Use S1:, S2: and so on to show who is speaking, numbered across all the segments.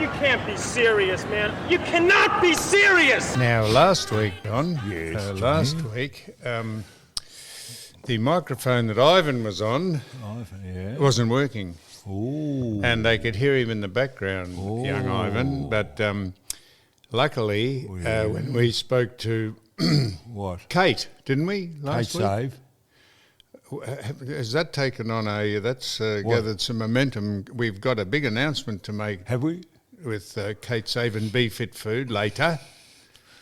S1: You can't be serious, man. You cannot be serious!
S2: Now, last week, Don,
S3: Yes,
S2: last week, the microphone that Ivan was on wasn't working.
S3: Ooh.
S2: And they could hear him in the background, young Ivan. But luckily, when we spoke to
S3: What?
S2: Kate, didn't we, last
S3: Kate
S2: week?
S3: Save.
S2: Has that taken on that's gathered some momentum? We've got a big announcement to make.
S3: Have we?
S2: With Kate Save and Be Fit Food later.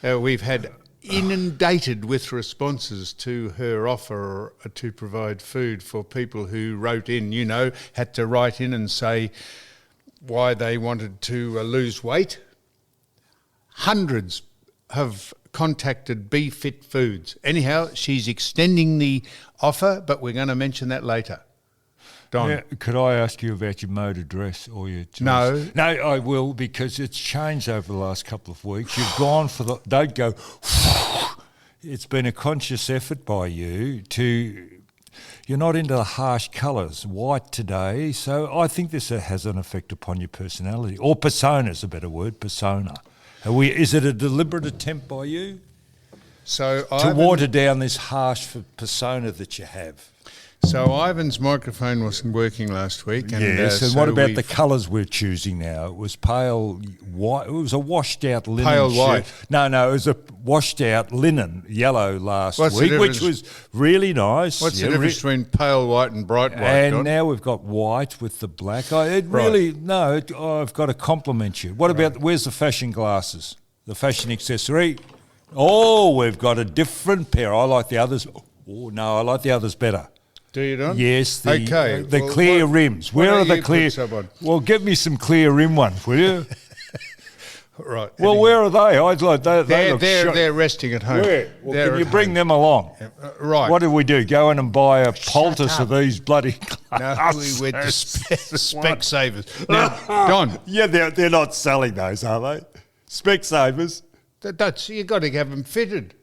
S2: We've had inundated with responses to her offer to provide food for people who wrote in, had to write in and say why they wanted to lose weight. Hundreds have contacted Be Fit Foods. Anyhow, she's extending the offer, but we're going to mention that later. Don.
S3: Yeah, could I ask you about your mode of dress or your choice?
S2: No.
S3: No, I will, because it's changed over the last couple of weeks. You've gone for the... Don't go... It's been a conscious effort by you to... You're not into the harsh colours, white today, so I think this has an effect upon your personality. Or persona is a better word, persona. Is it a deliberate attempt by you
S2: to
S3: water down this harsh persona that you have?
S2: So Ivan's microphone wasn't working last week. And,
S3: yes, and what about the colours we're choosing now? It was pale white. It was a washed-out linen
S2: Pale
S3: shirt.
S2: white.
S3: No, it was a washed-out linen yellow last week, which was really nice.
S2: What's the difference between pale white and bright white?
S3: And
S2: Don?
S3: now we've got white with the black. I've got to compliment you. What about, where's the fashion glasses? The fashion accessory? Oh, we've got a different pair. I like the others. Oh, no, I like the others better.
S2: Do you, Don?
S3: Yes, the
S2: well,
S3: clear rims. Where are the clear? Well, give me some clear rim ones, will you?
S2: Right.
S3: Well, where are they? I'd like
S2: they're resting at home.
S3: Where? Well, can you bring them along?
S2: Right.
S3: What did we do? Go in and buy a poultice of these bloody
S2: No, we went to Specsavers. Now, Don.
S3: Yeah, they're not selling those, are they? Specsavers.
S2: That's you got to have them fitted.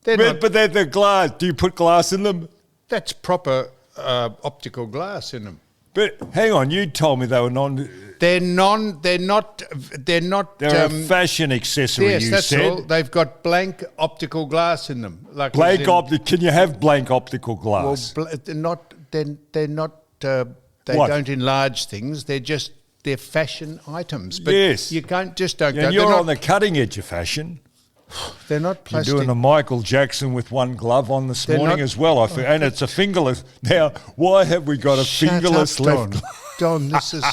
S3: But they're glass. Do you put glass in them?
S2: That's proper optical glass in them.
S3: But hang on, you told me they were non.
S2: They're not.
S3: They're a fashion accessory.
S2: Yes,
S3: you
S2: that's
S3: said.
S2: all. They've got blank optical glass in them. Like
S3: Can you have blank optical glass?
S2: Well, they're not. They don't enlarge things. They're fashion items. But
S3: yes,
S2: you can't just don't.
S3: And you're on the cutting edge of fashion.
S2: They're not plastic.
S3: You're doing a Michael Jackson with one glove on this morning as well, I feel, and it's a fingerless. Now, why have we got a fingerless left?
S2: Don, this is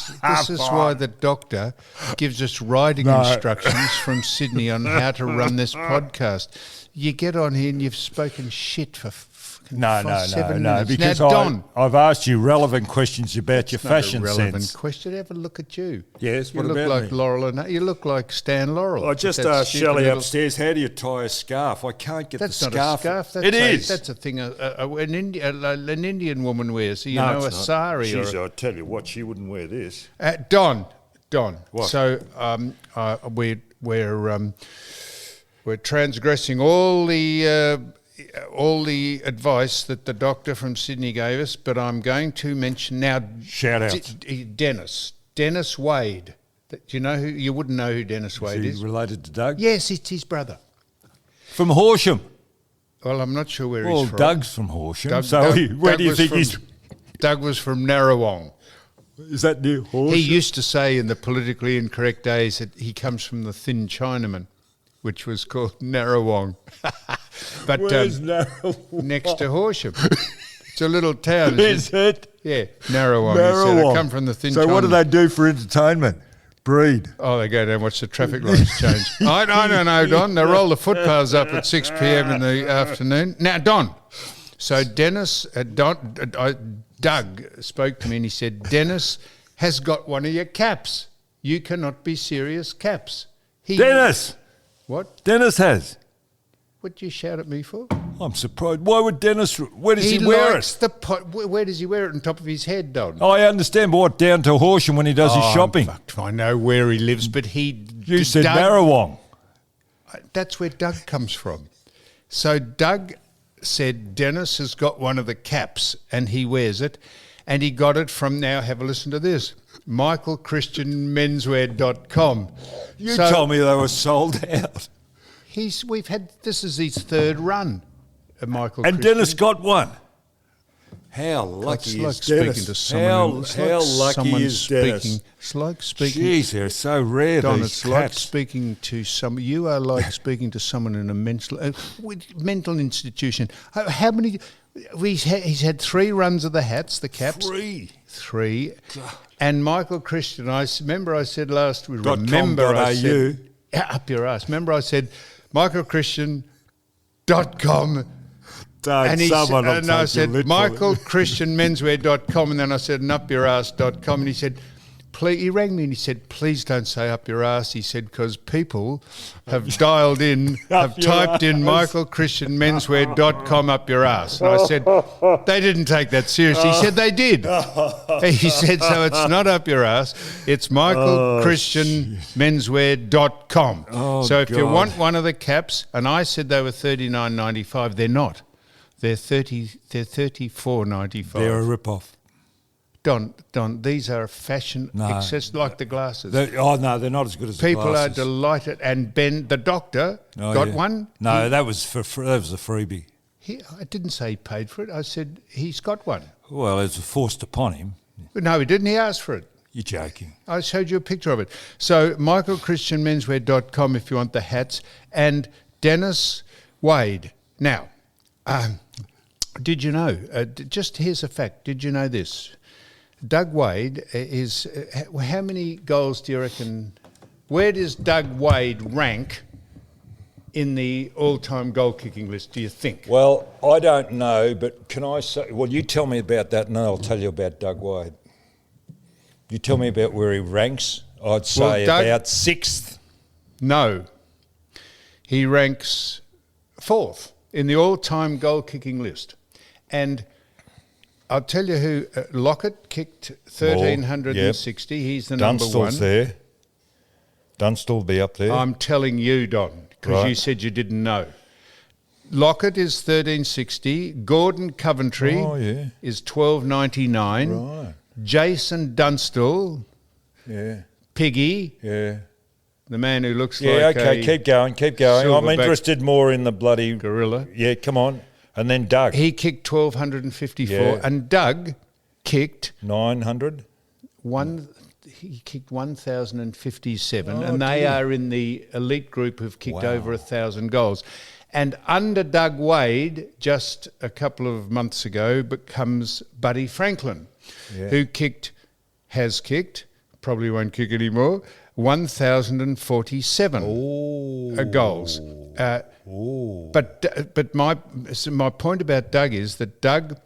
S2: why the doctor gives us riding instructions from Sydney on how to run this podcast. You get on here and you've spoken shit for 7 minutes.
S3: Because
S2: now, Don,
S3: I've asked you relevant questions about your fashion
S2: not a relevant
S3: sense.
S2: question. Have a look at you.
S3: Yes,
S2: you
S3: what
S2: look
S3: about
S2: like
S3: me?
S2: Laurel, and you look like Stan Laurel.
S3: I just asked Shelley upstairs, how do you tie a scarf? I can't get the scarf.
S2: That's not a scarf. That's a thing an Indian woman wears. So a sari.
S3: I tell you what, she wouldn't wear this.
S2: Don.
S3: What?
S2: So we're transgressing all the advice that the doctor from Sydney gave us, but I'm going to mention now.
S3: Shout out.
S2: Dennis Wade. Do you know who? You wouldn't know who Dennis Wade is.
S3: Related to Doug?
S2: Yes, it's his brother.
S3: From Horsham.
S2: Well, I'm not sure where he's from.
S3: Well, Doug's from Horsham.
S2: Where do you think he's? Doug was from Narrawong.
S3: Is that near Horsham?
S2: He used to say in the politically incorrect days that he comes from the Thin Chinaman, which was called Narrawong. But
S3: where's Narrawong?
S2: Next to Horsham. It's a little town.
S3: Is it?
S2: Yeah, Narrawong. He said, I come from the Thin Chinaman.
S3: So what do they do for entertainment? Breed.
S2: Oh, they go down and watch the traffic lights change. I don't know, Don. They roll the footpaths up at 6 p.m. in the afternoon. Now, Don. So Doug spoke to me and he said, Dennis has got one of your caps. You cannot be serious caps.
S3: Dennis!
S2: What?
S3: Dennis has.
S2: What'd you shout at me for?
S3: I'm surprised. Why would Dennis... Where does he wear it?
S2: Where does he wear it on top of his head, Don?
S3: Oh, I understand, but what, down to Horsham when he does his shopping?
S2: I know where he lives, but he...
S3: You said Narrawong.
S2: That's where Doug comes from. So Doug said Dennis has got one of the caps and he wears it, and he got it from, now have a listen to this, michaelchristianmenswear.com.
S3: You told me they were sold out.
S2: This is his third run, Michael
S3: And
S2: Christian.
S3: Dennis got one. How lucky is Dennis? How lucky is Dennis?
S2: It's like speaking.
S3: Jeez, they're so rare,
S2: Don,
S3: these
S2: it's like
S3: cats.
S2: speaking to some. You are like speaking to someone in a mental institution. How many? He's had 3 runs of the hats, the caps. 3. And Michael Christian, I said last week. Remember, I said up your ass. Remember, I said michaelchristian.com.
S3: I
S2: said michaelchristianmenswear.com, and then I said upuраss.com, and he said, he rang me and he said, please don't say up your ass. He said, because people have dialed in, have typed in michaelchristianmenswear.com up your ass. And I said, they didn't take that seriously. He said they did. He said, so it's not up your ass, it's michaelchristianmenswear.com. So if you want one of the caps, and I said they were $39.95, they're not. They're $34.95.
S3: They're a rip-off.
S2: Don, these are fashion access like the glasses.
S3: They're not as good as
S2: People
S3: the glasses.
S2: are delighted. And Ben, the doctor, got one.
S3: No, that was a freebie.
S2: I didn't say he paid for it. I said he's got one.
S3: Well, it was forced upon him.
S2: No, he didn't. He asked for it.
S3: You're joking.
S2: I showed you a picture of it. So michaelchristianmenswear.com if you want the hats. And Dennis Wade. Now, did you know, just here's a fact, did you know this? Doug Wade is, how many goals do you reckon, where does Doug Wade rank in the all-time goal-kicking list, do you think?
S3: Well, I don't know, but can I say, well, you tell me about that and I'll tell you about Doug Wade. You tell me about where he ranks. I'd say about 6th.
S2: No. He ranks 4th in the all-time goal-kicking list. And I'll tell you who, Lockett kicked 1,360. Yep. He's the number 1.
S3: Dunstall's there. Dunstall will be up there.
S2: I'm telling you, Don, because you said you didn't know. Lockett is 1,360. Gordon Coventry is 1,299.
S3: Right.
S2: Jason Dunstall.
S3: Yeah.
S2: Piggy.
S3: Yeah.
S2: The man who looks
S3: like keep going. I'm interested more in the bloody...
S2: gorilla.
S3: Yeah, come on. And then Doug.
S2: He kicked 1,254, and Doug kicked
S3: 900.
S2: He kicked 1,057, and they are in the elite group who've kicked over 1,000 goals. And under Doug Wade, just a couple of months ago, comes Buddy Franklin, who has kicked, probably won't kick anymore, 1,047 goals. But my point about Doug is that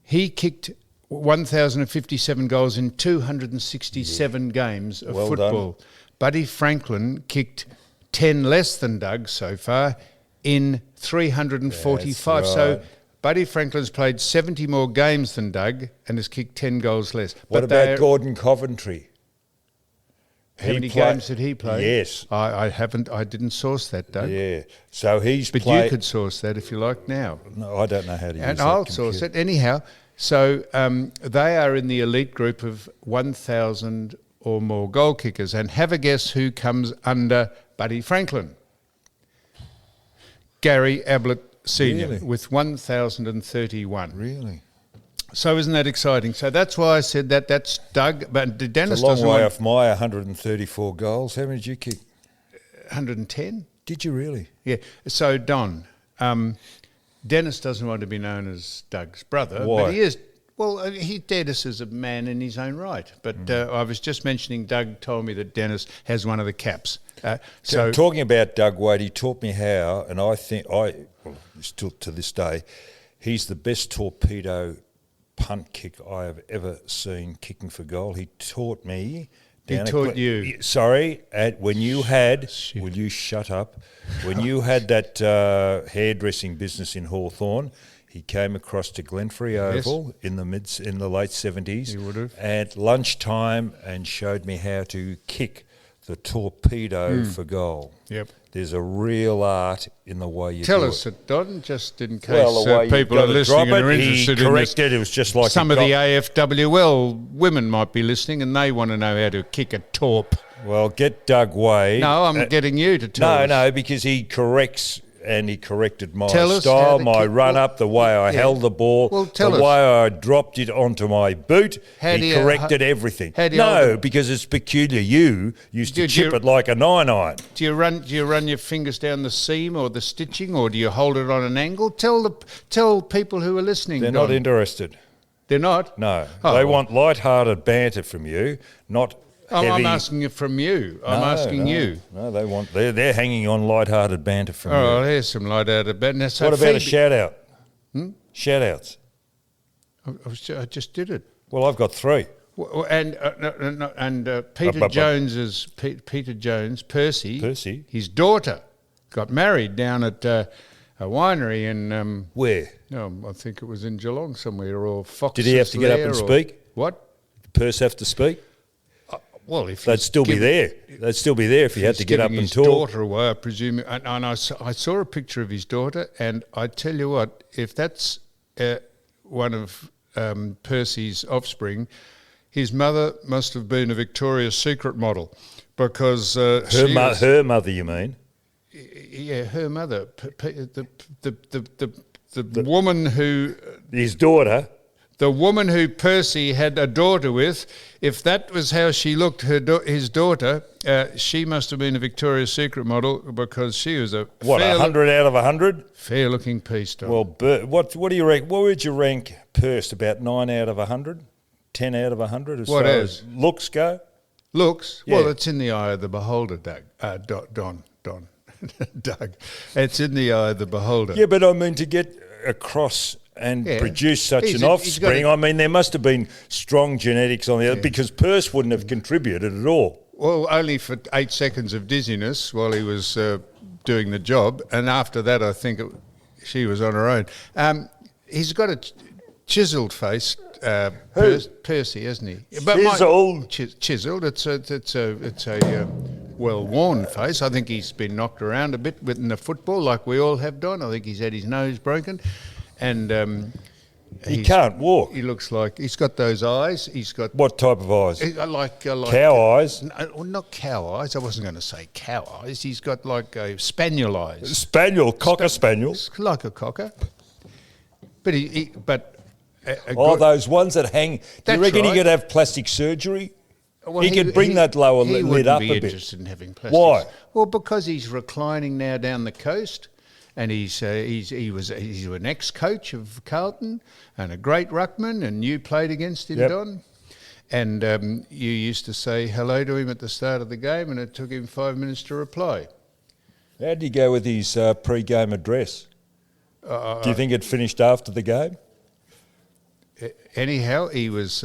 S2: he kicked 1,057 goals in 267 games of football.
S3: Done.
S2: Buddy Franklin kicked 10 less than Doug so far in 345.
S3: Right.
S2: So Buddy Franklin's played 70 more games than Doug and has kicked 10 goals less.
S3: What about Gordon Coventry?
S2: How many games did he play?
S3: Yes.
S2: I didn't source that, Doug.
S3: Yeah. So he's
S2: But you could source that if you like now.
S3: No, I don't know how to use that.
S2: And I'll source it. Anyhow, so they are in the elite group of 1,000 or more goal kickers. And have a guess who comes under Buddy Franklin? Gary Ablett Sr. with 1,031.
S3: Really?
S2: So isn't that exciting? So that's why I said that. That's Doug. But Dennis
S3: it's a long
S2: doesn't
S3: way
S2: want
S3: off my 134 goals. How many did you kick?
S2: 110.
S3: Did you really?
S2: Yeah. So Don, Dennis doesn't want to be known as Doug's brother.
S3: Why?
S2: But he is. Well, Dennis is a man in his own right. But I was just mentioning, Doug told me that Dennis has one of the caps.
S3: So talking about Doug Wade, he taught me how, and I think still to this day, he's the best torpedo punt kick I have ever seen kicking for goal. He taught me.
S2: He taught you.
S3: Sorry, when you had, will you shut up? When you had that hairdressing business in Hawthorn, he came across to Glenferrie Oval in the late 70s.
S2: He would have.
S3: At lunchtime and showed me how to kick the torpedo for goal.
S2: Yep.
S3: There's a real art in the way you
S2: Tell
S3: do
S2: us it, Don, just in case
S3: Well, the way
S2: people
S3: you've
S2: are
S3: got to
S2: listening
S3: drop
S2: and are
S3: it,
S2: interested
S3: he
S2: in this.
S3: corrected. It was just like
S2: Some of the AFWL women might be listening and they want to know how to kick a torp.
S3: Well, get Doug Wade.
S2: No, I'm getting you to tell us.
S3: No, because he corrects and he corrected my
S2: Tell us
S3: style,
S2: how to
S3: my
S2: kick-
S3: run-up, the way I held the ball,
S2: Well, tell
S3: the
S2: us.
S3: way I dropped it onto my boot.
S2: How do
S3: He
S2: you-
S3: corrected everything.
S2: how do you hold
S3: No,
S2: it?
S3: because it's peculiar. You used to
S2: Did
S3: chip
S2: you-
S3: it like a 9-iron.
S2: Do you run your fingers down the seam or the stitching, or do you hold it on an angle? Tell people who are listening.
S3: They're
S2: Don.
S3: not interested.
S2: They're not.
S3: No.
S2: Oh.
S3: They want light-hearted banter from you, not heavy.
S2: I'm asking it from you. I'm asking you.
S3: No, they're hanging on light-hearted banter from you.
S2: Oh, here's some light out of bed. Now, so
S3: What about a
S2: Phoebe-
S3: shout-out? Shout-outs.
S2: I just did it.
S3: Well, I've got 3.
S2: And Peter Jones's Peter Jones,
S3: Percy.
S2: his daughter, got married down at a winery in
S3: Where?
S2: I think it was in Geelong somewhere, or Fox.
S3: Did he have to get up and speak?
S2: What?
S3: Did Perce have to speak?
S2: Well, if
S3: They'd
S2: he's
S3: still be
S2: giving-
S3: there. They'd still be there if he had
S2: he's
S3: to get up
S2: giving
S3: and
S2: his
S3: talk.
S2: daughter away, I presume. And I saw a picture of his daughter, and I tell you what, if that's one of Percy's offspring, his mother must have been a Victoria's Secret model, because
S3: Her mother, you mean?
S2: yeah, her mother, the woman who.
S3: His daughter.
S2: The woman who Percy had a daughter with, if that was how she looked, his daughter, she must have been a Victoria's Secret model, because she was a
S3: 100 out of 100?
S2: fair-looking piece. Don.
S3: Well, what do you rank? What would you rank Perce? About 9 out of 100? 10 out of 100 as
S2: What
S3: far
S2: is?
S3: as looks go?
S2: Looks,
S3: Yeah.
S2: well, it's in the eye of the beholder, Doug. Don. Doug. It's in the eye of the beholder.
S3: Yeah, but I mean to get across and
S2: Yeah.
S3: produce such
S2: He's
S3: an
S2: a- he's got
S3: offspring,
S2: a-
S3: I mean there must have been strong genetics on the other, because Perce wouldn't have contributed at all.
S2: Well, only for 8 seconds of dizziness while he was doing the job, and after that, I think she was on her own. He's got a chiselled face, Percy, hasn't he?
S3: Chiselled?
S2: Chiselled. It's a well-worn face. I think he's been knocked around a bit in the football, like we all have done. I think he's had his nose broken, and
S3: He can't walk.
S2: he looks like he's got those eyes. He's got.
S3: What type of eyes?
S2: I like
S3: Cow eyes?
S2: No, well, not cow eyes. I wasn't going to say cow eyes. He's got like a spaniel eyes,
S3: Spaniel, cocker spaniel.
S2: it's like a cocker. But a
S3: Oh,
S2: good-
S3: those ones that hang. Do you
S2: That's
S3: reckon he
S2: right.
S3: could have plastic surgery?
S2: well,
S3: he could bring that lower
S2: he
S3: lid
S2: wouldn't
S3: up
S2: be
S3: a bit.
S2: interested in having plastics.
S3: Why?
S2: Well, because he's reclining now down the coast, and he's an ex-coach of Carlton and a great ruckman, and you played against him,
S3: Yep.
S2: Don. And you used to say hello to him at the start of the game, and it took him 5 minutes to reply.
S3: How did he go with his pre-game address? Do you think it finished after the game?
S2: Anyhow, he was.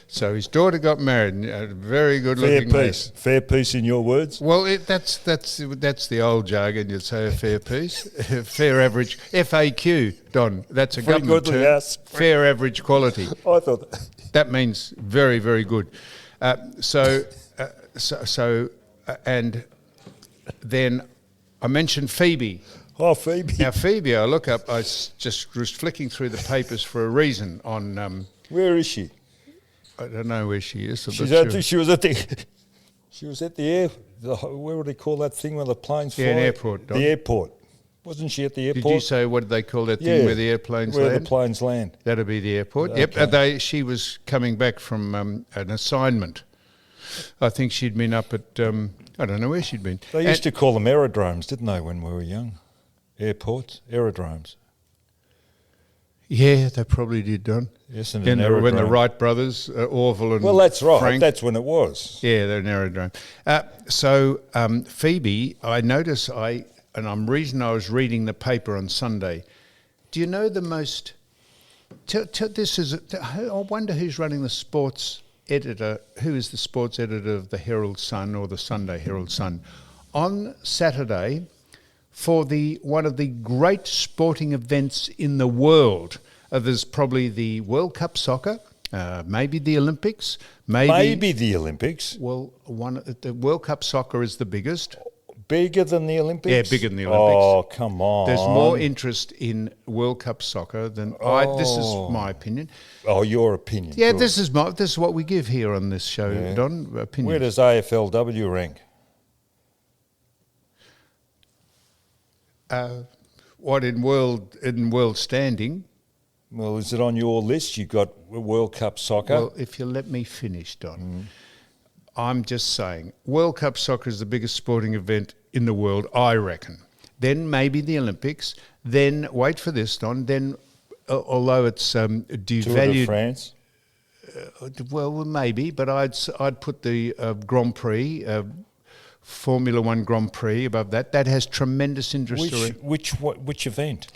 S2: So his daughter got married. A very good-looking
S3: Fair
S2: man.
S3: piece. Fair piece in your words.
S2: Well, that's the old jargon. You'd say a fair piece, fair average, FAQ. Don, that's a
S3: Very
S2: government
S3: good,
S2: term.
S3: yes.
S2: Fair average quality.
S3: I thought.
S2: That means very, very good. And then I mentioned Phoebe.
S3: Oh, Phoebe.
S2: Now, Phoebe, I look up. I just was flicking through the papers for a reason on.
S3: Where is she?
S2: I don't know where she is.
S3: She was at the. She was at the air. Where would they call that thing where the planes fly?
S2: Yeah, an airport, Don.
S3: The airport. Wasn't she at the airport?
S2: Did you say what did they call that thing where the airplanes
S3: where
S2: land?
S3: the planes land.
S2: That'll be the airport.
S3: Okay.
S2: Yep. She was coming back from an assignment. I think she'd been up at. I don't know where she'd been.
S3: They used to call them aerodromes, didn't they, when we were young? Airports, aerodromes.
S2: Yeah, they probably did, Don.
S3: Yes, and
S2: When
S3: an
S2: the
S3: aerodrome.
S2: Wright brothers, Orville and
S3: Well, that's right.
S2: Frank.
S3: That's when it was.
S2: Yeah, they're an aerodrome. So Phoebe, I notice reason I was reading the paper on Sunday. Do you know the most? I wonder who's running the sports editor. Who is the sports editor of the Herald Sun or the Sunday Herald Sun? On Saturday, for one of the great sporting events in the world. There's probably the World Cup soccer, maybe the Olympics, maybe
S3: the Olympics.
S2: Well, the World Cup soccer is the biggest.
S3: Bigger than the Olympics?
S2: Yeah, bigger than the Olympics.
S3: Oh, come on.
S2: There's more interest in World Cup soccer than this is my opinion.
S3: Oh, your opinion.
S2: Yeah,
S3: Good.
S2: this is what we give here on this show, Don. Opinions.
S3: Where does AFLW rank?
S2: What in world standing?
S3: Well, is it on your list? You've got World Cup soccer.
S2: Well, if you let me finish, Don. I'm just saying, World Cup soccer is the biggest sporting event in the world, I reckon. Then maybe the Olympics. Then, wait for this, Don, then, although it's devalued...
S3: Tour de France?
S2: Well, maybe, but I'd put the Grand Prix, Formula One Grand Prix above that. That has tremendous interest.
S3: Which event?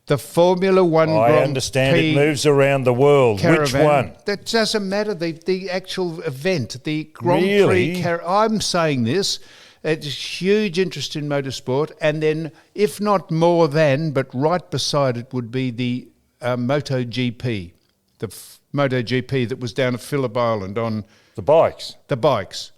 S2: The Formula One Grand Prix.
S3: I understand it moves around the world.
S2: Caravan.
S3: Which one?
S2: That doesn't matter. The actual event, the Grand
S3: Really?
S2: Prix. I'm saying this. It's huge interest in motorsport, and then, if not more than, but right beside it would be the MotoGP, MotoGP that was down at Phillip Island on
S3: The bikes.
S2: the bikes.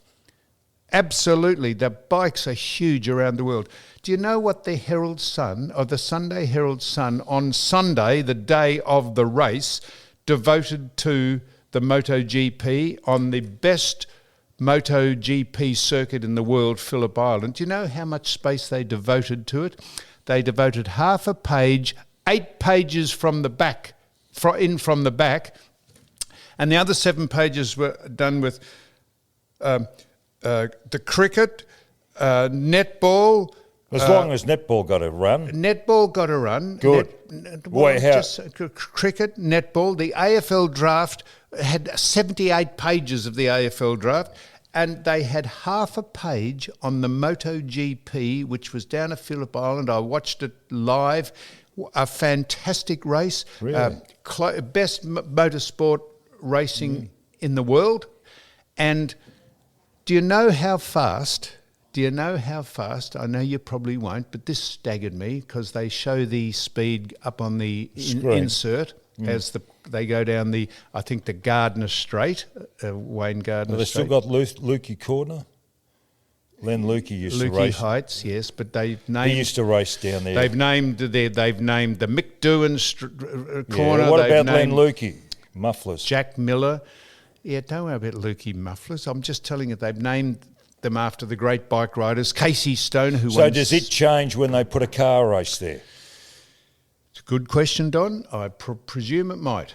S2: Absolutely, the bikes are huge around the world. Do you know what the Herald Sun, or the Sunday Herald Sun, on Sunday, the day of the race, devoted to the MotoGP on the best MotoGP circuit in the world, Phillip Island? Do you know how much space they devoted to it? They devoted half a page, 8 pages from the back, from the back, and the other 7 pages were done with the cricket, netball.
S3: As long as netball got a run.
S2: Netball got a run.
S3: Good. Wait, how?
S2: Cricket, netball. The AFL draft had 78 pages of the AFL draft, and they had half a page on the MotoGP, which was down at Phillip Island. I watched it live. A fantastic race.
S3: Really?
S2: Best motorsport racing in the world. And do you know how fast? I know you probably won't, but this staggered me because they show the speed up on the insert as they go down I think the Gardner Straight, Wayne Gardner
S3: They
S2: Straight.
S3: still got Lukey Corner? Len Lukey used to race.
S2: Heights, yes, but they've named...
S3: He used to race down there.
S2: They've named the Mick Doohan corner.
S3: What about Len Lukey? Mufflers.
S2: Jack Miller. Yeah, don't worry about Lukey Mufflers. I'm just telling you, they've named them after the great bike riders. Casey Stone, who
S3: So does it change when they put a car race there?
S2: It's a good question, Don. I presume it might.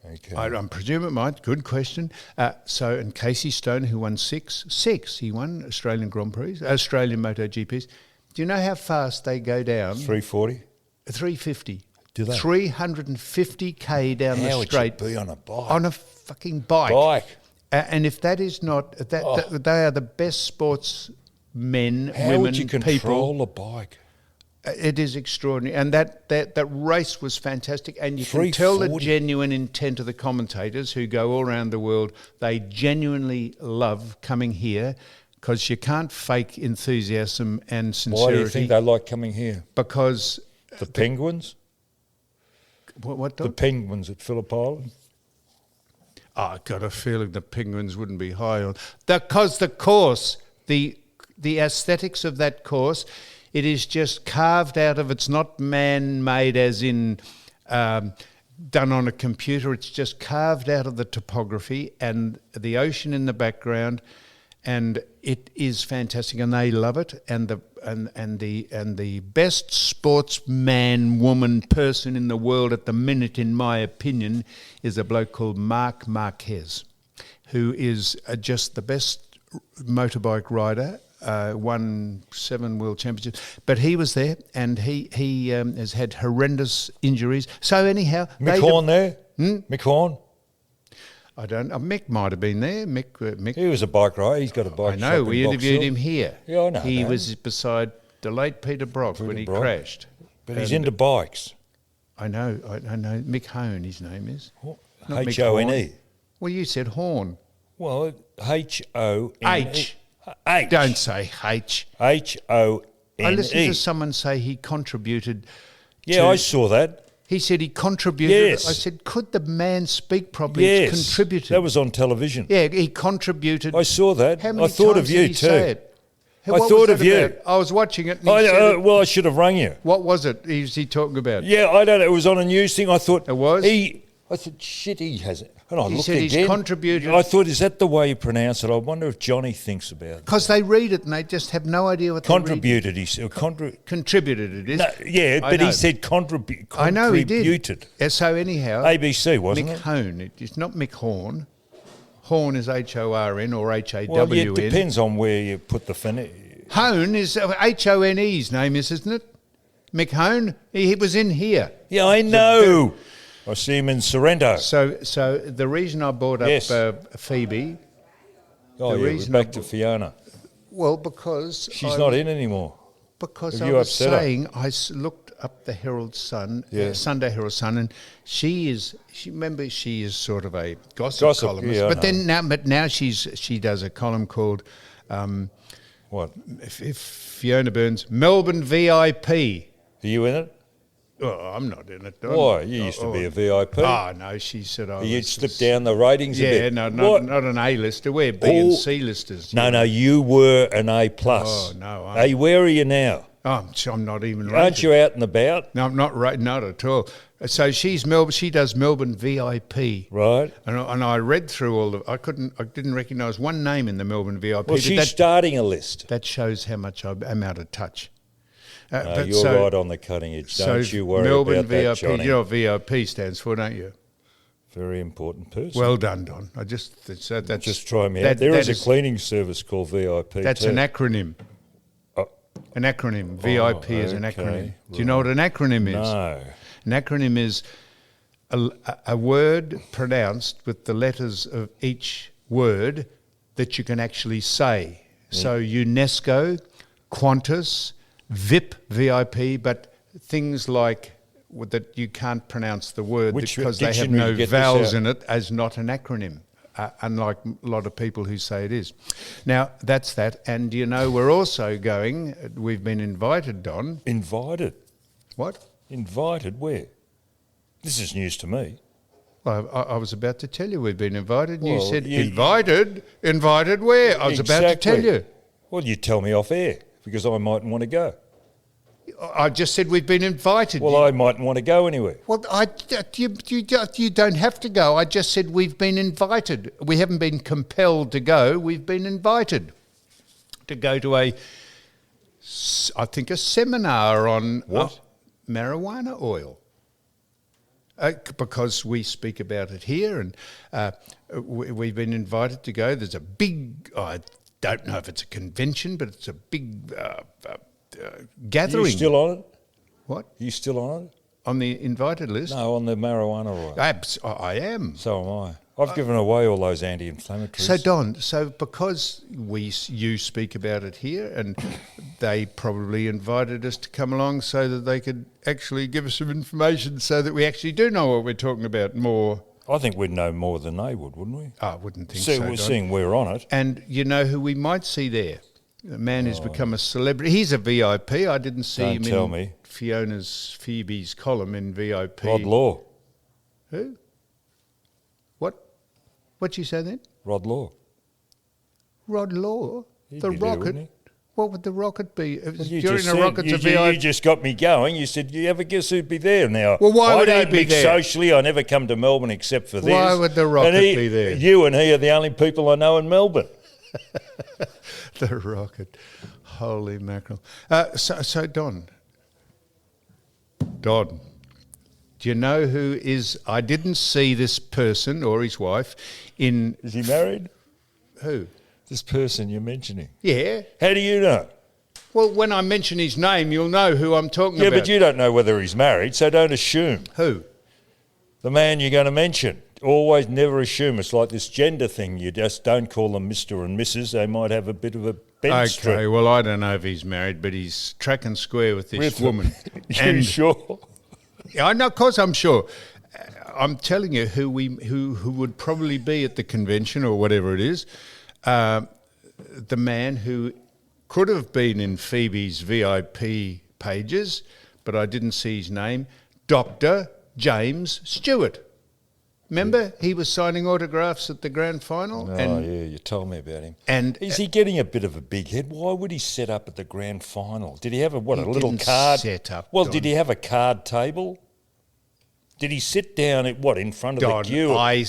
S3: Okay.
S2: I presume it might. Good question. And Casey Stone, who won six, he won Australian Grand Prix, Australian MotoGPs. Do you know how fast they go down?
S3: 340?
S2: 350.
S3: Do they?
S2: 350k down the straight.
S3: How would you be on a bike?
S2: On a fucking bike. And if that is not, they are the best sportsmen,
S3: How
S2: women,
S3: would you
S2: people.
S3: control a bike?
S2: It is extraordinary, and that race was fantastic, and you can tell the genuine intent of the commentators who go all around the world. They genuinely love coming here because you can't fake enthusiasm and sincerity.
S3: Why do you think they like coming here?
S2: Because
S3: the Penguins?
S2: What?
S3: The Penguins at Phillip Island?
S2: I've got a feeling the Penguins wouldn't be high on because the course, the aesthetics of that course. It is just carved out of, it's not man-made as in done on a computer. It's just carved out of the topography and the ocean in the background, and it is fantastic, and they love it. And the best sportsman, woman, person in the world at the minute, in my opinion, is a bloke called Marc Marquez, who is just the best motorbike rider. Won 7 world championships, but he was there, and he has had horrendous injuries. So anyhow,
S3: Mick Horn there. Mick Horn.
S2: I don't. Mick might have been there. Mick.
S3: He was a bike rider. He's got a bike.
S2: I know. We interviewed him here.
S3: Yeah, I know.
S2: He was beside the late Peter Brock when he crashed.
S3: But he's into bikes.
S2: I know. Mick Hone, his name is.
S3: H-O-N-E.
S2: Well, you said Horn.
S3: Well, H-O-N-E.
S2: H. Don't say H.
S3: H-O-N-E.
S2: I listened to someone say he contributed.
S3: Yeah, I saw that.
S2: He said he contributed.
S3: Yes.
S2: I said, could the man speak properly?
S3: Yes.
S2: Contributed.
S3: That was on television.
S2: Yeah, he contributed.
S3: I saw that.
S2: How many
S3: I thought
S2: times
S3: of you
S2: did he say
S3: too.
S2: it? What was
S3: thought
S2: that
S3: of you.
S2: about? I was watching it. And he said
S3: Well, I should have rung you.
S2: what was it? Was he talking about?
S3: Yeah, I don't know. It was on a news thing. I thought
S2: It was?
S3: I said, shit, he has it. And I
S2: He
S3: looked
S2: said he's
S3: again.
S2: contributed-
S3: I thought, is that the way you pronounce it? I wonder if Johnny thinks about it.
S2: Because they read it and they just have no idea what they're reading.
S3: Contributed, he said.
S2: Contributed, it is.
S3: No, yeah,
S2: I
S3: but
S2: know.
S3: he said contributed.
S2: I know he did. So anyhow,
S3: ABC, wasn't
S2: Mick
S3: it?
S2: Hone. It's not Mick Horn. Horn is H-O-R-N or H-A-W-N.
S3: Well, yeah, it depends on where you put the
S2: Hone is H-O-N-E's name is, isn't it? Mick Hone. He was in here.
S3: Yeah, I know. I see him in Sorrento.
S2: So the reason I brought up
S3: Yes.
S2: Phoebe,
S3: Oh,
S2: the
S3: yeah, we're
S2: reason
S3: back
S2: I-
S3: to Fiona.
S2: well, because
S3: She's not in anymore.
S2: Because
S3: Have
S2: I
S3: you
S2: was
S3: upset her?
S2: saying, looked up the Herald Sun,
S3: Yeah.
S2: Sunday Herald Sun, and she is sort of a gossip columnist.
S3: yeah, I
S2: But now she does a column called
S3: What?
S2: if Fiona Burns Melbourne VIP.
S3: Are you in it?
S2: Oh, I'm not in it.
S3: Why? You used to be a VIP.
S2: Oh no, she said I
S3: You'd
S2: was
S3: slip down the ratings a
S2: Yeah,
S3: bit.
S2: no,
S3: What?
S2: not an A-lister. We're B and
S3: Oh.
S2: C listers.
S3: No, you were an A+.
S2: Oh, no,
S3: Hey, where are you now?
S2: Oh, I'm not even.
S3: Aren't you out and about?
S2: No, I'm not right. Not at all. So she's Melbourne. She does Melbourne VIP.
S3: Right.
S2: And I read through all the. I didn't recognise one name in the Melbourne VIP.
S3: Well,
S2: but
S3: she's starting a list.
S2: that shows how much I'm out of touch. But
S3: You're right on the cutting edge. Don't you worry
S2: Melbourne
S3: about that,
S2: VIP.
S3: Johnny.
S2: You know what VIP stands for, don't you?
S3: Very important person.
S2: Well done, Don. That's
S3: just try me out.
S2: that-
S3: There
S2: that
S3: is a cleaning service called VIP.
S2: That's
S3: too.
S2: an acronym.
S3: Oh.
S2: An acronym. VIP is an
S3: okay,
S2: acronym. Do you know what an acronym is?
S3: No.
S2: An acronym is a word pronounced with the letters of each word that you can actually say. So UNESCO, Qantas, VIP, but things like that you can't pronounce the word
S3: Which
S2: because they have
S3: dictionary
S2: no
S3: you get this
S2: vowels
S3: out?
S2: in it as not an acronym. Unlike a lot of people who say it is. Now, that's that. And, we're also going, we've been invited, Don.
S3: Invited?
S2: What?
S3: Invited where? This is news to me.
S2: Well, I was about to tell you we've been invited, and you
S3: Well,
S2: said,
S3: you-
S2: invited where? I was about to tell
S3: Exactly.
S2: you.
S3: Well, you tell me off air because I mightn't want to go.
S2: I just said we've been invited.
S3: Well, I mightn't want to go anywhere.
S2: Well, you don't have to go. I just said we've been invited. We haven't been compelled to go. We've been invited to go to I think a seminar on
S3: What?
S2: marijuana oil. Because we speak about it here, and we've been invited to go. There's a big, I don't know if it's a convention, but it's a big gathering.
S3: You still on it?
S2: What?
S3: You still on it?
S2: On the invited list?
S3: No, on the marijuana oil.
S2: I am.
S3: So am I. I've given away all those anti-inflammatories.
S2: So Don, because you speak about it here, and they probably invited us to come along so that they could actually give us some information, so that we actually do know what we're talking about more.
S3: I think we'd know more than they would, wouldn't we?
S2: I wouldn't think so. Don.
S3: Seeing we're on it.
S2: And you know who we might see there? A man who's become a celebrity. He's a VIP. I didn't see
S3: Don't
S2: him
S3: tell
S2: in
S3: me.
S2: Phoebe's column in VIP.
S3: Rod Law.
S2: Who? What'd you say then?
S3: Rod Law.
S2: Rod Law?
S3: He'd
S2: The
S3: be there,
S2: rocket?
S3: wouldn't
S2: What would the rocket be?
S3: Well,
S2: During a rocket's a
S3: you
S2: VIP.
S3: just got me going. You said, you ever guess who'd be there? Now,
S2: Well, why would he
S3: I don't
S2: be
S3: mix
S2: there?
S3: socially. I never come to Melbourne except for this.
S2: Why would the rocket
S3: And
S2: be there?
S3: You and he are the only people I know in Melbourne.
S2: The rocket. Holy mackerel. So Don, do you know who is... I didn't see this person or his wife in...
S3: Is he married?
S2: Who?
S3: This person you're mentioning.
S2: Yeah.
S3: How do you know?
S2: Well, when I mention his name, you'll know who I'm talking
S3: Yeah,
S2: about.
S3: but you don't know whether he's married, so don't assume.
S2: Who?
S3: The man you're going to mention. Always never assume. It's like this gender thing. You just don't call them Mr. and Mrs. They might have a bit of a bent
S2: Okay,
S3: strip.
S2: well, I don't know if he's married, but he's track and square with this woman.
S3: You sure?
S2: Yeah, I know, of course I'm sure. I'm telling you who would probably be at the convention or whatever it is. The man who could have been in Phoebe's VIP pages, but I didn't see his name, Dr. James Stewart. Remember, he was signing autographs at the grand final.
S3: Oh, yeah, you told me about him.
S2: And
S3: is he getting a bit of a big head? Why would he set up at the grand final? Did he have a little
S2: didn't
S3: card?
S2: set up,
S3: well,
S2: Don.
S3: did he have a card table? Did he sit down in front of
S2: Don,
S3: the queue?
S2: I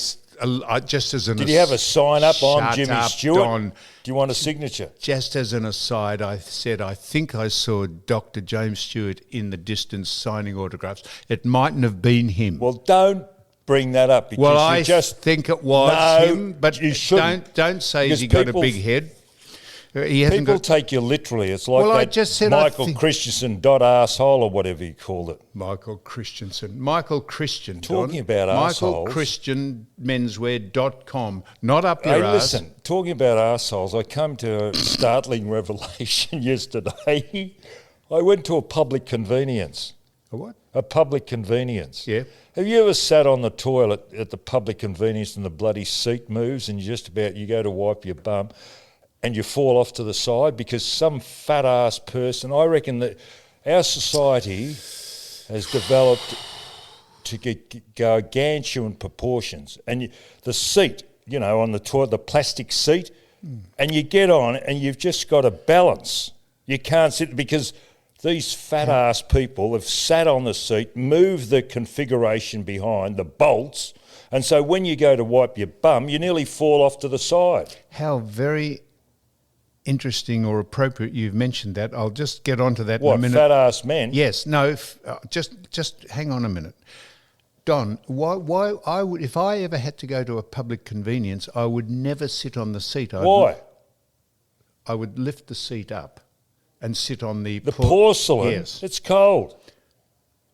S2: just as an
S3: did he have a sign up? I'm
S2: Shut
S3: Jimmy
S2: up,
S3: Stewart.
S2: Don.
S3: Do you want a signature?
S2: Just as an aside, I said I think I saw Dr. James Stewart in the distance signing autographs. It mightn't have been him.
S3: Well, don't bring that up because
S2: Well,
S3: you
S2: I
S3: just
S2: think it was
S3: No,
S2: him, but
S3: you shouldn't.
S2: don't say
S3: Because
S2: he got a
S3: people-
S2: big head. He hasn't
S3: people
S2: got
S3: take you literally. It's like
S2: Well, I
S3: that
S2: just said I
S3: Michael
S2: think-
S3: Christensen arsehole or whatever you called it.
S2: Michael Christian,
S3: Talking
S2: Don.
S3: about
S2: Michael
S3: arseholes.
S2: Christian menswear.com, not up your
S3: Hey,
S2: arse.
S3: listen, talking about arseholes, I come to a startling revelation yesterday. I went to a public convenience.
S2: A what?
S3: A public convenience.
S2: Yeah.
S3: Have you ever sat on the toilet at the public convenience and the bloody seat moves and you go to wipe your bum and you fall off to the side because some fat ass person, I reckon that our society has developed to get gargantuan proportions. And the seat, on the toilet, the plastic seat, and you get on and you've just got to balance. You can't sit because these fat ass people have sat on the seat, moved the configuration behind, the bolts, and so when you go to wipe your bum, you nearly fall off to the side.
S2: How very interesting or appropriate you've mentioned that. I'll just get onto that
S3: What,
S2: in a minute.
S3: fat ass men?
S2: Yes, no, just hang on a minute. Don, why I would, if I ever had to go to a public convenience, I would never sit on the seat.
S3: Why?
S2: I would lift the seat up and sit on the
S3: Porcelain?
S2: Yes.
S3: It's cold.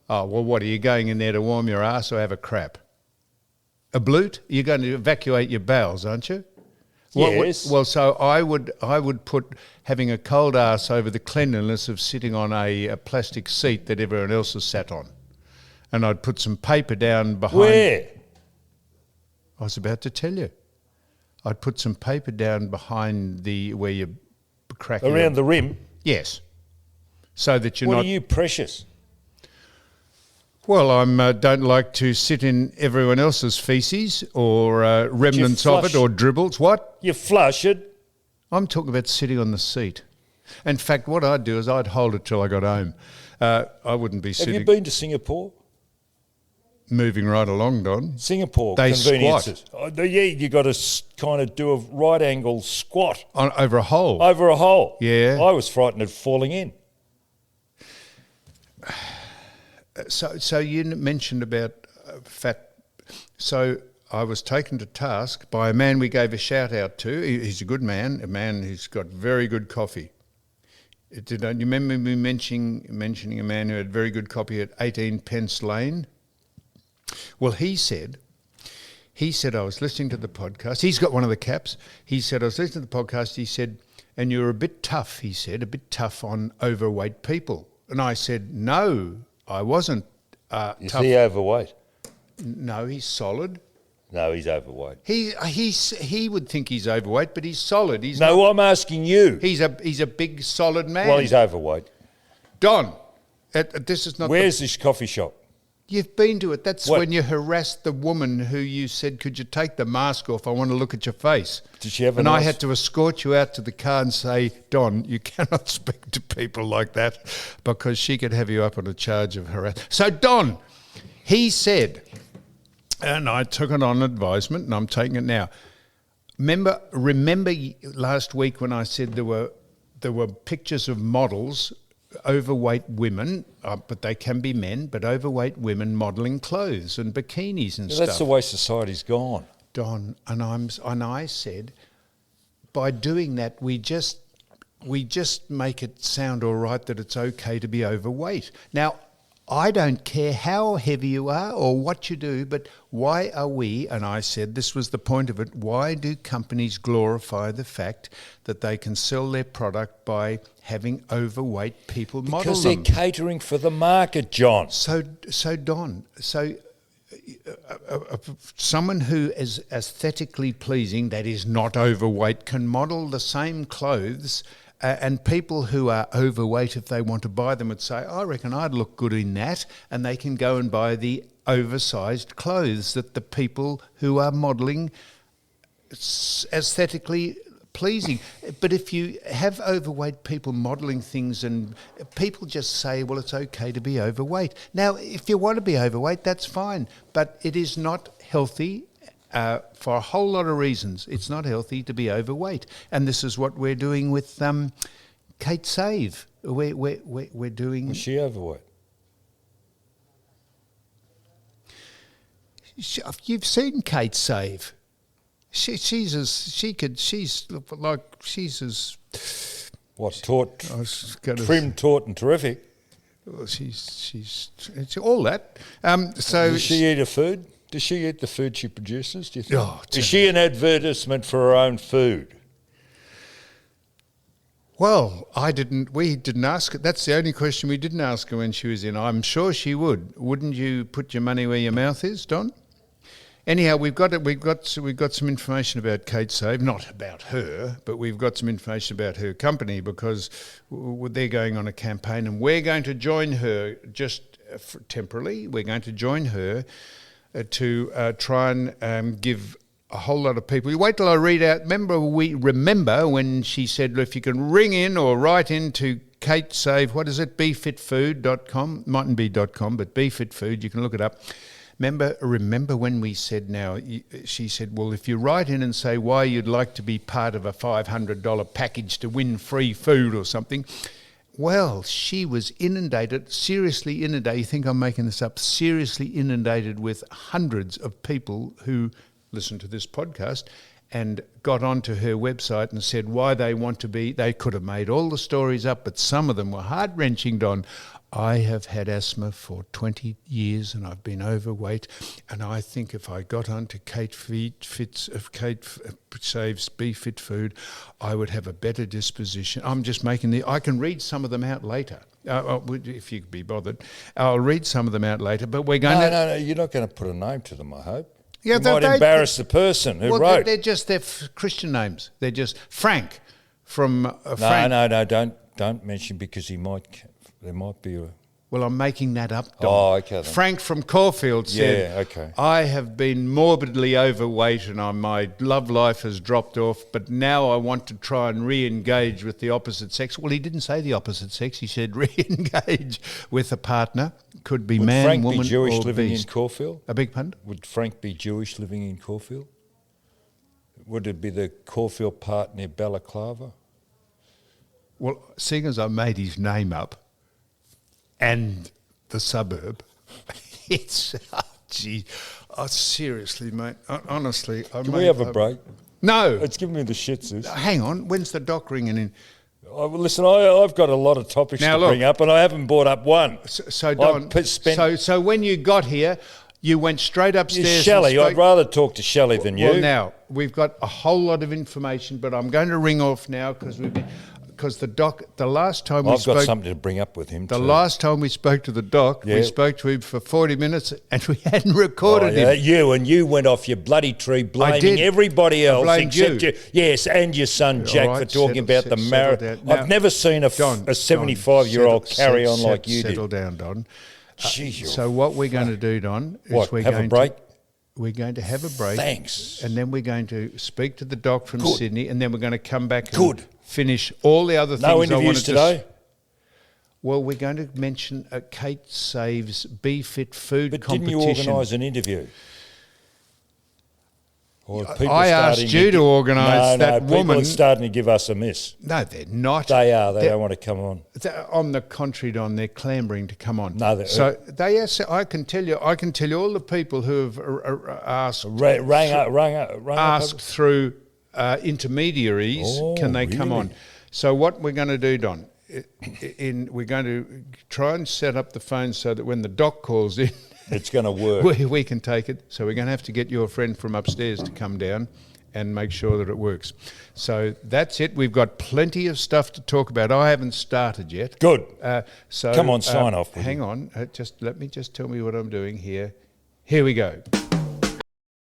S2: Oh, well, what, are you going in there to warm your ass or have a crap? A blute? You're going to evacuate your bowels, aren't you?
S3: Yes.
S2: Well, so I would put having a cold ass over the cleanliness of sitting on a plastic seat that everyone else has sat on. And I'd put some paper down behind...
S3: Where?
S2: I was about to tell you. I'd put some paper down behind where you crack
S3: Around the rim?
S2: Yes. So that you're
S3: What
S2: not...
S3: are you, precious?
S2: Well, I don't like to sit in everyone else's faeces or remnants of it
S3: flush?
S2: or dribbles. What?
S3: You flush it.
S2: I'm talking about sitting on the seat. In fact, what I'd do is I'd hold it till I got home. I wouldn't be
S3: Have
S2: sitting...
S3: you been to Singapore?
S2: Moving right along, Don.
S3: Singapore
S2: They
S3: conveniences. Oh, yeah, you got to kind of do a right angle squat
S2: Over a hole.
S3: over a hole.
S2: Yeah.
S3: I was frightened of falling in.
S2: So you mentioned about fat. So I was taken to task by a man we gave a shout out to. He's a good man, a man who's got very good coffee. You remember me mentioning a man who had very good coffee at 18 Pence Lane? Well, he said I was listening to the podcast. He's got one of the caps. He said, I was listening to the podcast. He said, and you're a bit tough, he said, a bit tough on overweight people. And I said, no, I wasn't
S3: Is
S2: tough.
S3: he overweight?
S2: No, he's solid.
S3: No, he's overweight.
S2: He would think he's overweight, but he's solid. He's
S3: No,
S2: not,
S3: I'm asking you.
S2: he's a big solid man.
S3: Well, he's overweight.
S2: Don, this is not.
S3: Where's this coffee shop?
S2: You've been to it. That's
S3: What?
S2: when you harassed the woman who you said, "Could you take the mask off? I want to look at your face."
S3: Did she have a
S2: And I
S3: nice-
S2: had to escort you out to the car and say, "Don, you cannot speak to people like that," because she could have you up on a charge of harassment. So Don, he said, and I took it on advisement, and I'm taking it now. Remember last week when I said there were pictures of models, overweight women, but they can be men, but overweight women modelling clothes and bikinis and stuff.
S3: That's the way society's gone.
S2: Don, and I said, by doing that, we just make it sound all right that it's okay to be overweight. Now, I don't care how heavy you are or what you do, but why are we, and I said this was the point of it, why do companies glorify the fact that they can sell their product by having overweight people model
S3: Because
S2: them?
S3: they're catering for the market, John.
S2: So Don, someone who is aesthetically pleasing, that is not overweight, can model the same clothes and people who are overweight, if they want to buy them, would say, I reckon I'd look good in that, and they can go and buy the oversized clothes that the people who are modelling aesthetically pleasing. But if you have overweight people modelling things, and people just say, well, it's okay to be overweight. Now, if you want to be overweight, that's fine, but it is not healthy. For a whole lot of reasons, it's not healthy to be overweight, and this is what we're doing with Kate Save. We're doing.
S3: Was she overweight?
S2: You've seen Kate Save. She's as
S3: What, taut, trim, taut, and terrific?
S2: Well, it's all that. So
S3: does she eat her food? Does she eat the food she produces, do you think?
S2: Oh,
S3: is she an advertisement for her own food?
S2: Well, we didn't ask her. That's the only question we didn't ask her when she was in. I'm sure she would. Wouldn't you put your money where your mouth is, Don? Anyhow, we've got some information about Kate Save, not about her, but we've got some information about her company, because they're going on a campaign, and we're going to join her just temporarily. We're going to join her to try and give a whole lot of people. You wait till I read out. Remember when she said, if you can ring in or write in to Kate Save, what is it, befitfood.com, mightn't be .com, but befitfood, you can look it up. Remember when we said she said, well, if you write in and say why you'd like to be part of a $500 package to win free food or something, well, she was seriously inundated. You think I'm making this up? Seriously inundated with hundreds of people who listen to this podcast and got onto her website and said why they want to be. They could have made all the stories up, but some of them were heart-wrenching, Don. I have had asthma for 20 years and I've been overweight, and I think if I got onto Kate Save's Be Fit Food, I would have a better disposition. I'm just making I can read some of them out later. If you could be bothered. I'll read some of them out later, but we're going
S3: No, you're not going to put a name to them, I hope.
S2: Yeah,
S3: you might embarrass the person who wrote.
S2: They're just their Christian names. They're just Frank from Frank.
S3: No, don't mention, because there might be a...
S2: Well, I'm making that up, Don.
S3: Oh, okay then.
S2: Frank from Caulfield said,
S3: okay.
S2: I have been morbidly overweight and my love life has dropped off, but now I want to try and re-engage with the opposite sex. Well, he didn't say the opposite sex. He said re-engage with a partner. Could be man,
S3: Frank
S2: woman,
S3: be Jewish
S2: or
S3: living
S2: beast.
S3: in Caulfield?
S2: A big pardon?
S3: Would Frank be Jewish living in Caulfield? Would it be the Caulfield part near Balaclava?
S2: Well, seeing as I made his name up and the suburb, it's... seriously, mate. Honestly...
S3: Can we have a break?
S2: No.
S3: It's giving me the shits.
S2: Hang on. When's the doc ringing in?
S3: Listen, I've got a lot of topics to bring up, and I haven't brought up one.
S2: So Don, so when you got here, you went straight upstairs.
S3: Shelley, I'd rather talk to Shelley than you.
S2: Well, now, we've got a whole lot of information, but I'm going to ring off now because the last time we spoke...
S3: I've got something to bring up with him
S2: The last time we spoke to the doc, we spoke to him for 40 minutes and we hadn't recorded him.
S3: You went off your bloody tree blaming everybody else except you. Yes, and your son Jack for talking about the marriage. I've never seen a 75-year-old carry on like you did.
S2: Settle down, Don.
S3: Jeez,
S2: so what we're going to do, Don, is
S3: have a break?
S2: We're going to have a break.
S3: Thanks.
S2: And then we're going to speak to the doc from Sydney, and then we're going to come back and finish all the other things I wanted to...
S3: No interviews today?
S2: Well, we're going to mention Kate Save's Be Fit Food competition.
S3: But didn't you organise an interview?
S2: I asked you to organise that woman.
S3: People are starting to give us a miss.
S2: No, they're not.
S3: They are. They don't want to come on.
S2: On the contrary, Don, they're clambering to come on.
S3: No,
S2: I can tell you all the people who have asked, asked through intermediaries, can they come on? So what we're going to do, Don, we're going to try and set up the phone so that when the doc calls in,
S3: it's going to work.
S2: We can take it. So we're going to have to get your friend from upstairs to come down and make sure that it works. So that's it. We've got plenty of stuff to talk about. I haven't started yet.
S3: Good.
S2: So
S3: come on, sign off.
S2: Hang on. Let me tell me what I'm doing here. Here we go.